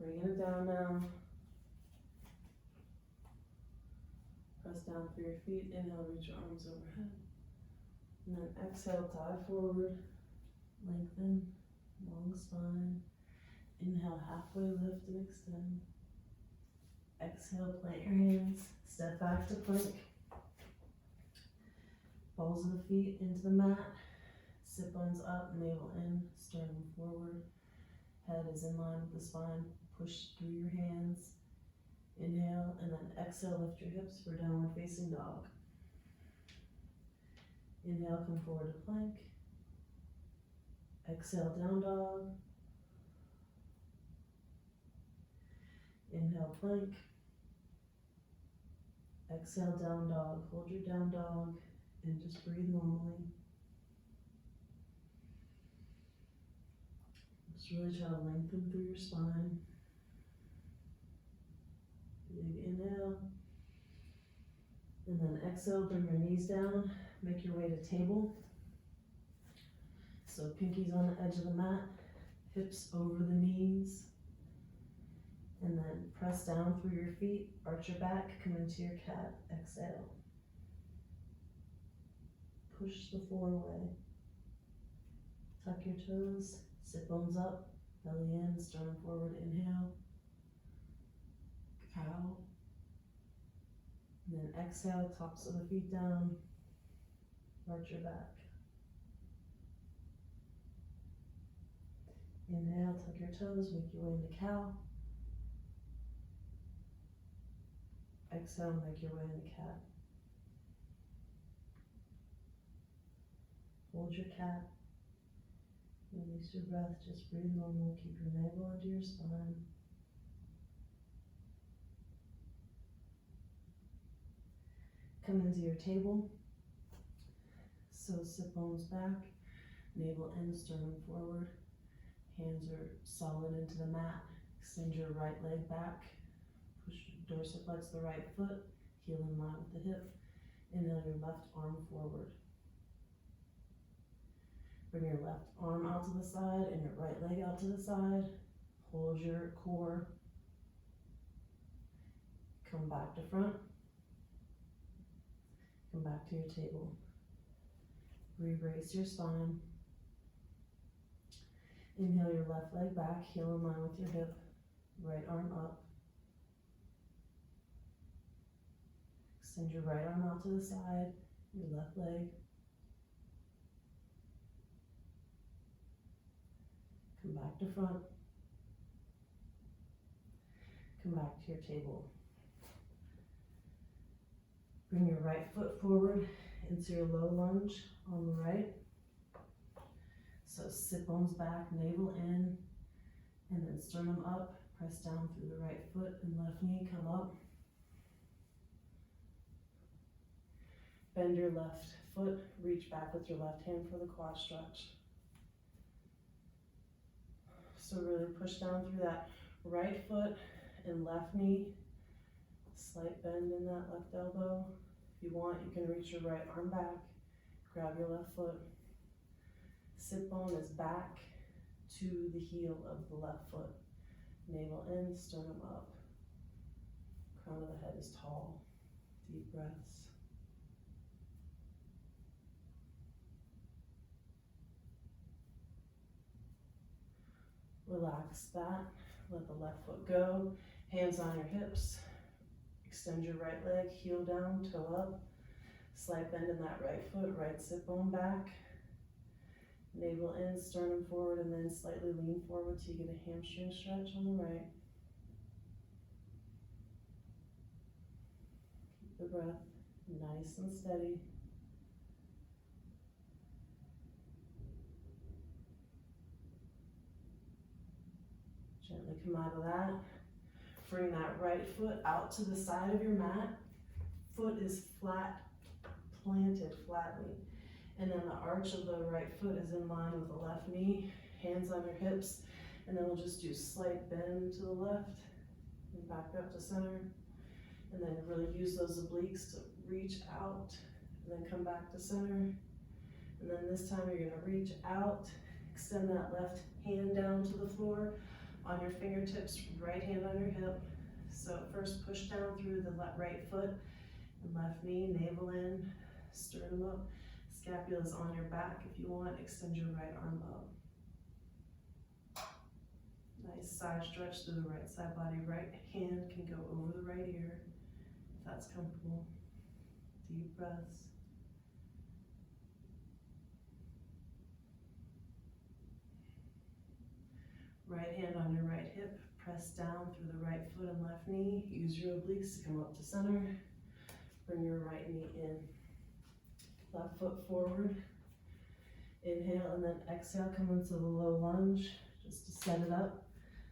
Bringing it down now. Press down through your feet. Inhale, reach your arms overhead. And then exhale, dive forward. Lengthen, long spine. Inhale, halfway lift and extend. Exhale, plant your hands. Step back to plank. Balls of the feet into the mat. Sit bones up, navel in, sternum forward. Head is in line with the spine. Push through your hands. Inhale, and then exhale, lift your hips for downward facing dog. Inhale, come forward to plank. Exhale, down dog. Inhale, plank. Exhale, down dog. Hold your down dog and just breathe normally. Just really try to lengthen through your spine. Big inhale. And then exhale, bring your knees down. Make your way to table. So pinkies on the edge of the mat, hips over the knees. And then press down through your feet, arch your back, come into your cat, exhale. Push the floor away. Tuck your toes, sit bones up, belly in, sternum forward, inhale. Cow. And then exhale, tops of the feet down, arch your back. Inhale, tuck your toes, make your way into cow. Exhale, make your way into cat. Hold your cat. Release your breath, just breathe normal. Keep your navel under your spine. Come into your table. So sit bones back, navel in, sternum forward. Hands are solid into the mat. Extend your right leg back. Push, dorsiflex the right foot. Heel in line with the hip. Inhale your left arm forward. Bring your left arm out to the side and your right leg out to the side. Hold your core. Come back to front. Come back to your table. Re-brace your spine. Inhale your left leg back, heel in line with your hip. Right arm up. Extend your right arm out to the side, your left leg. Come back to front. Come back to your table. Bring your right foot forward into your low lunge on the right. So sit bones back, navel in, and then sternum up. Press down through the right foot and left knee, come up. Bend your left foot, reach back with your left hand for the quad stretch. So really push down through that right foot and left knee. Slight bend in that left elbow. If you want, you can reach your right arm back, grab your left foot. Sit bone is back to the heel of the left foot. Navel in, sternum up. Crown of the head is tall. Deep breaths. Relax that. Let the left foot go. Hands on your hips. Extend your right leg, heel down, toe up. Slight bend in that right foot, right sit bone back. Navel in, sternum forward, and then slightly lean forward till you get a hamstring stretch on the right. Keep the breath nice and steady. Gently come out of that. Bring that right foot out to the side of your mat. Foot is flat, planted flatly. And then the arch of the right foot is in line with the left knee. Hands on your hips. And then we'll just do slight bend to the left and back up to center. And then really use those obliques to reach out and then come back to center. And then this time you're gonna reach out, extend that left hand down to the floor, On your fingertips, right hand on your hip. So first push down through the right foot and left knee, navel in, sternum up. Scapula is on your back. If you want, extend your right arm up. Nice side stretch through the right side body. Right hand can go over the right ear if that's comfortable. Deep breaths. Right hand on your right hip. Press down through the right foot and left knee. Use your obliques to come up to center. Bring your right knee in. Left foot forward. Inhale and then exhale, come into the low lunge just to set it up.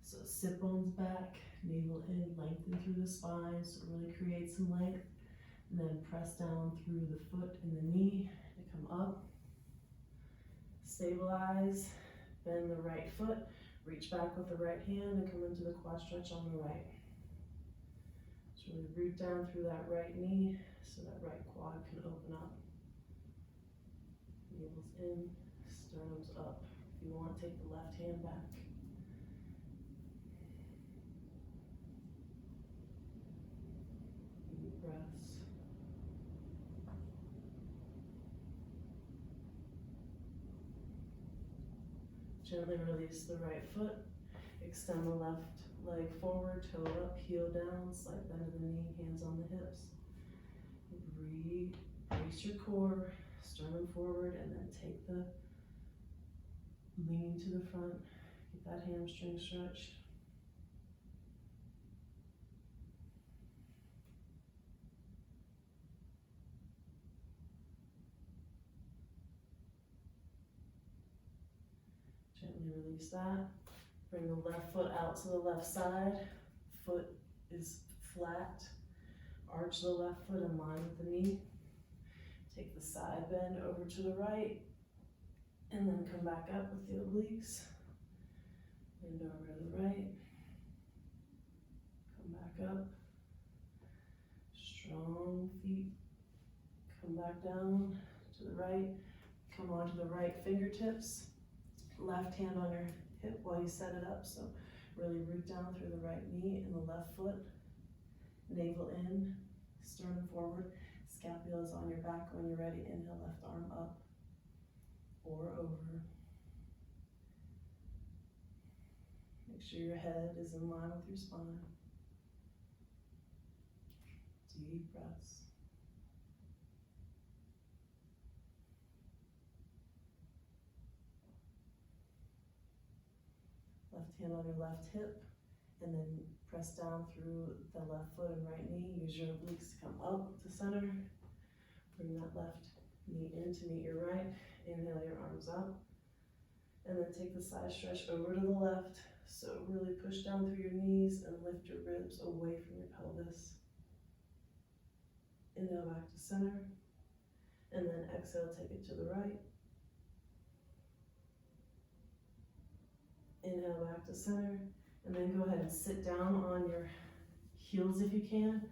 So sit bones back, navel in, lengthen through the spine, so really create some length. And then press down through the foot and the knee to come up. Stabilize, bend the right foot, reach back with the right hand and come into the quad stretch on the right. So really root down through that right knee so that right quad can open up. Navel's in, sternum's up. If you want, take the left hand back. Deep breaths. Gently release the right foot. Extend the left leg forward, toe up, heel down, slight bend of the knee, hands on the hips. Breathe, brace your core. Sternum forward and then take the lean to the front. Get that hamstring stretched. Gently release that. Bring the left foot out to the left side. Foot is flat. Arch the left foot in line with the knee. Take the side bend over to the right, and then come back up with the obliques. Bend over to the right. Come back up. Strong feet. Come back down to the right. Come onto the right fingertips. Left hand on your hip while you set it up. So really root down through the right knee and the left foot. Navel in, sternum forward. Scapula is on your back. When you're ready, inhale, left arm up or over. Make sure your head is in line with your spine. Deep breaths. Left hand on your left hip, and then press down through the left foot and right knee. Use your obliques to come up to center. Bring that left knee in to meet your right. Inhale your arms up. And then take the side stretch over to the left. So really push down through your knees and lift your ribs away from your pelvis. Inhale back to center. And then exhale, take it to the right. Inhale back to center. And then go ahead and sit down on your heels if you can.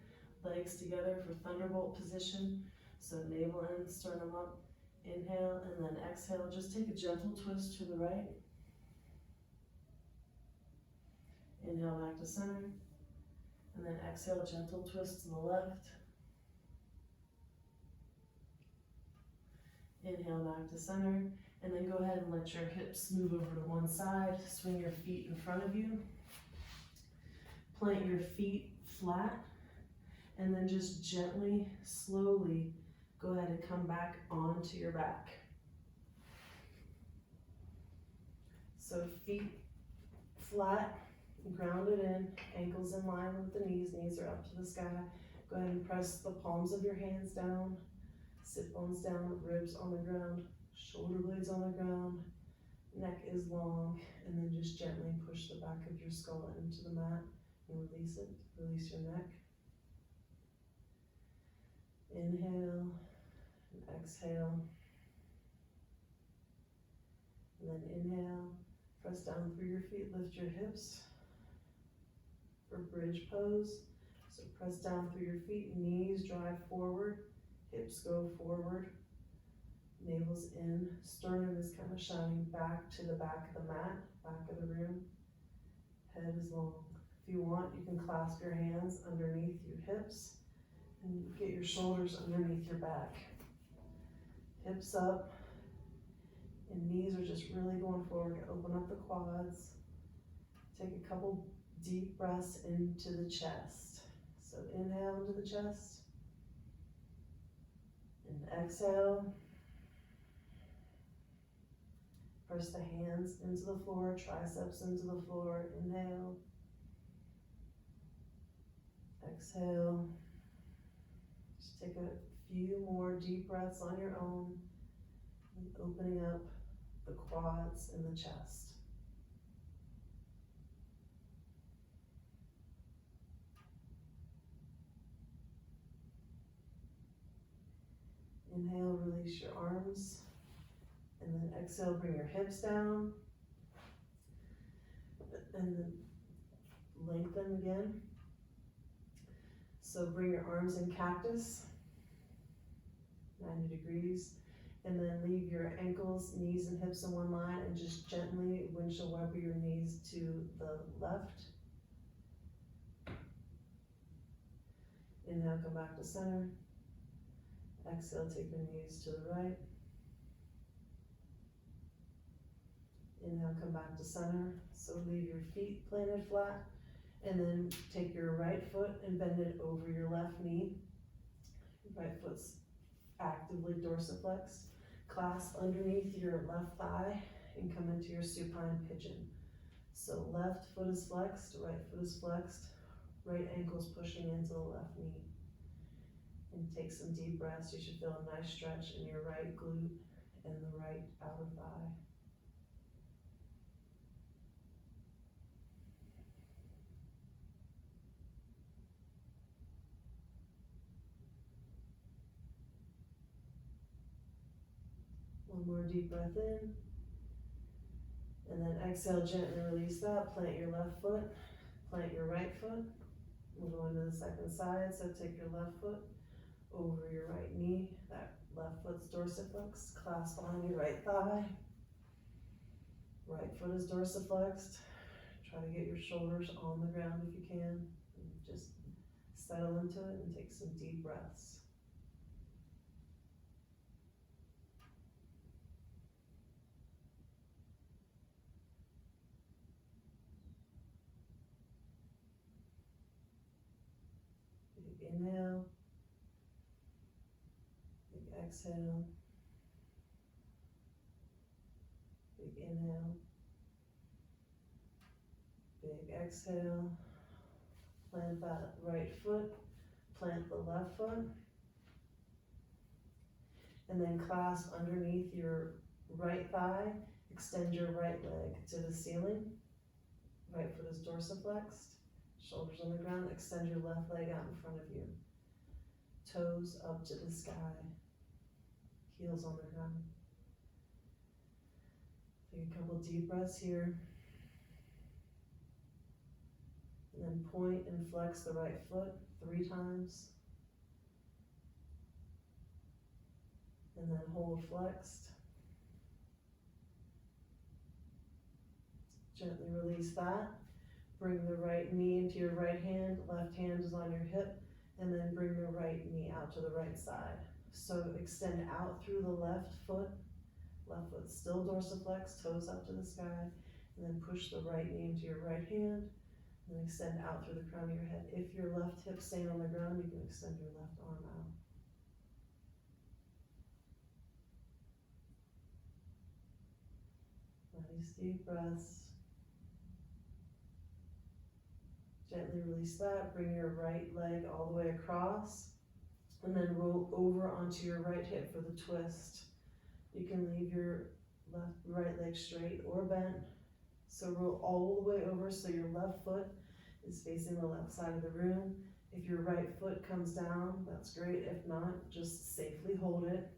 Legs together for thunderbolt position. So navel in, sternum up. Inhale and then exhale. Just take a gentle twist to the right. Inhale back to center. And then exhale, gentle twist to the left. Inhale back to center. And then go ahead and let your hips move over to one side. Swing your feet in front of you. Plant your feet flat. And then just gently, slowly, go ahead and come back onto your back. So feet flat, grounded in, ankles in line with the knees. Knees are up to the sky. Go ahead and press the palms of your hands down. Sit bones down, ribs on the ground, shoulder blades on the ground. Neck is long, and then just gently push the back of your skull into the mat and release it. Release your neck. Inhale and exhale. And then inhale, press down through your feet, lift your hips for bridge pose. So press down through your feet, knees drive forward, hips go forward, navel's in, sternum is kind of shining back to the back of the mat, back of the room. head is long. If you want, you can clasp your hands underneath your hips and get your shoulders underneath your back. Hips up, and knees are just really going forward to open up the quads. Take a couple deep breaths into the chest. So inhale into the chest, and exhale. Press the hands into the floor, triceps into the floor. Inhale. Exhale. Just take a few more deep breaths on your own, and opening up the quads and the chest. Inhale, release your arms. And then exhale, bring your hips down. And then lengthen again. So bring your arms in cactus, 90 degrees. And then leave your ankles, knees, and hips in one line and just gently windshield wiper your knees to the left. Inhale, come back to center. Exhale, take your knees to the right. Inhale, come back to center. So leave your feet planted flat, and then take your right foot and bend it over your left knee. Right foot's actively dorsiflexed. Clasp underneath your left thigh and come into your supine pigeon. So left foot is flexed, right foot is flexed, right ankle's pushing into the left knee. And take some deep breaths. You should feel a nice stretch in your right glute and the right outer thigh. One more deep breath in. And then exhale, gently release that. Plant your left foot, plant your right foot. We're going to the second side, so take your left foot over your right knee. That left foot's dorsiflexed. Clasp behind your right thigh. Right foot is dorsiflexed. Try to get your shoulders on the ground if you can. And just settle into it and take some deep breaths. Big inhale. Big exhale. Big inhale. Big exhale. Plant that right foot. Plant the left foot. And then clasp underneath your right thigh. Extend your right leg to the ceiling. Right foot is dorsiflexed. Shoulders on the ground. Extend your left leg out in front of you. Toes up to the sky. Heels on the ground. Take a couple deep breaths here. And then point and flex the right foot 3 times. And then hold flexed. Gently release that. Bring the right knee into your right hand. Left hand is on your hip. And then bring the right knee out to the right side. So extend out through the left foot. Left foot still dorsiflexed, toes up to the sky. And then push the right knee into your right hand. And extend out through the crown of your head. If your left hip's staying on the ground, you can extend your left arm out. Nice deep breaths. Gently release that. Bring your right leg all the way across. And then roll over onto your right hip for the twist. You can leave your right leg straight or bent. So roll all the way over so your left foot is facing the left side of the room. If your right foot comes down, that's great. If not, just safely hold it.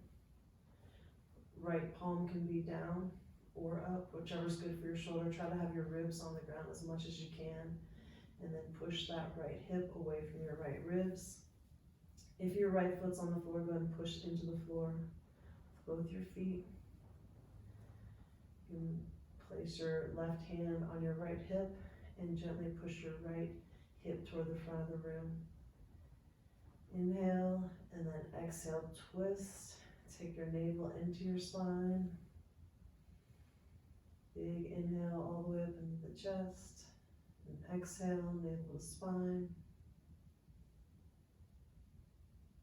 Right palm can be down or up, whichever's good for your shoulder. Try to have your ribs on the ground as much as you can. And then push that right hip away from your right ribs. If your right foot's on the floor, go ahead and push into the floor with both your feet. You can place your left hand on your right hip and gently push your right hip toward the front of the room. Inhale, and then exhale, twist. Take your navel into your spine. Big inhale all the way up into the chest. And exhale, navel to spine.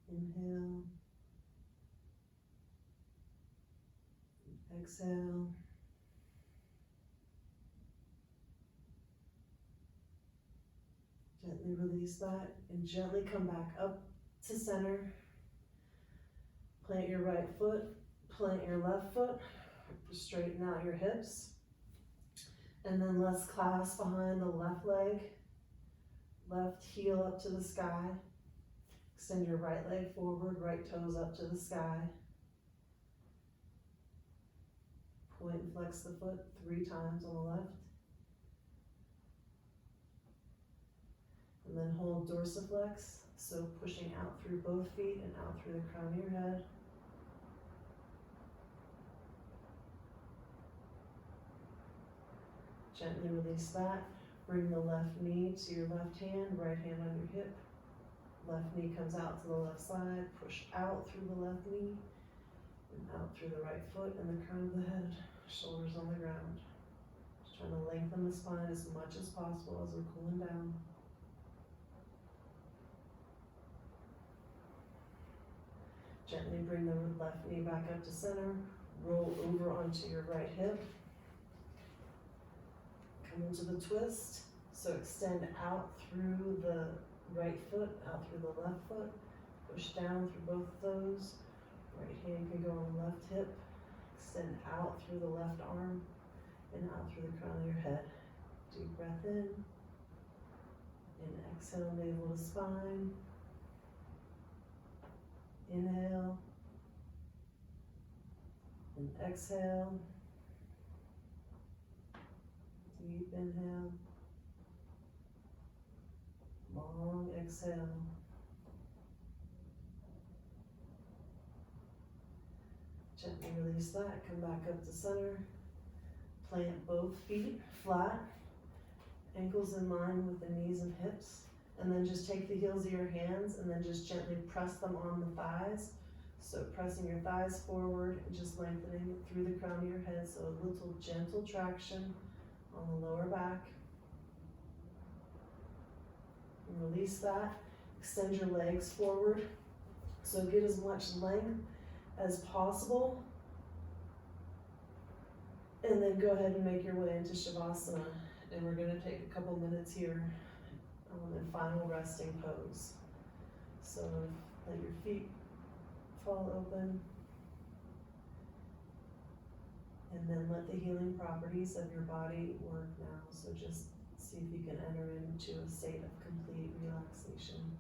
Inhale. Exhale. Gently release that and gently come back up to center. Plant your right foot, plant your left foot, straighten out your hips. And then let's clasp behind the left leg, left heel up to the sky. Extend your right leg forward, right toes up to the sky. Point and flex the foot 3 times on the left. And then hold dorsiflex, so pushing out through both feet and out through the crown of your head. Gently release that. Bring the left knee to your left hand, right hand on your hip. Left knee comes out to the left side, push out through the left knee, and out through the right foot and the crown of the head, shoulders on the ground. Just trying to lengthen the spine as much as possible as we're cooling down. Gently bring the left knee back up to center, roll over onto your right hip. Come into the twist, so extend out through the right foot, out through the left foot, push down through both of those. Right hand can go on the left hip, extend out through the left arm, and out through the crown of your head. Deep breath in, and exhale, navel to spine. Inhale, and exhale. Deep inhale, long exhale. Gently release that, come back up to center. Plant both feet flat, ankles in line with the knees and hips. And then just take the heels of your hands and then just gently press them on the thighs. So pressing your thighs forward and just lengthening through the crown of your head. So a little gentle traction on the lower back. And release that. Extend your legs forward. So get as much length as possible. And then go ahead and make your way into Shavasana. And we're going to take a couple minutes here in final resting pose. So let your feet fall open. And then let the healing properties of your body work now. So just see if you can enter into a state of complete relaxation.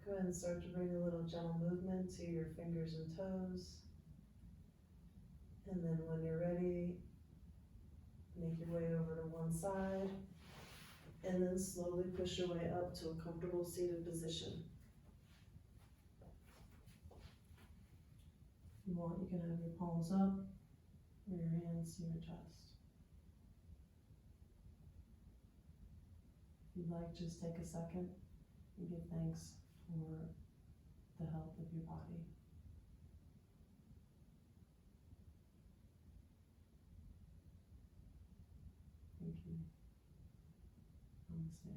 Go ahead and start to bring a little gentle movement to your fingers and toes. And then when you're ready, make your way over to one side. And then slowly push your way up to a comfortable seated position. If you want, you can have your palms up or your hands to your chest. If you'd like, just take a second and give thanks for the health of your body. Thank you. Namaste.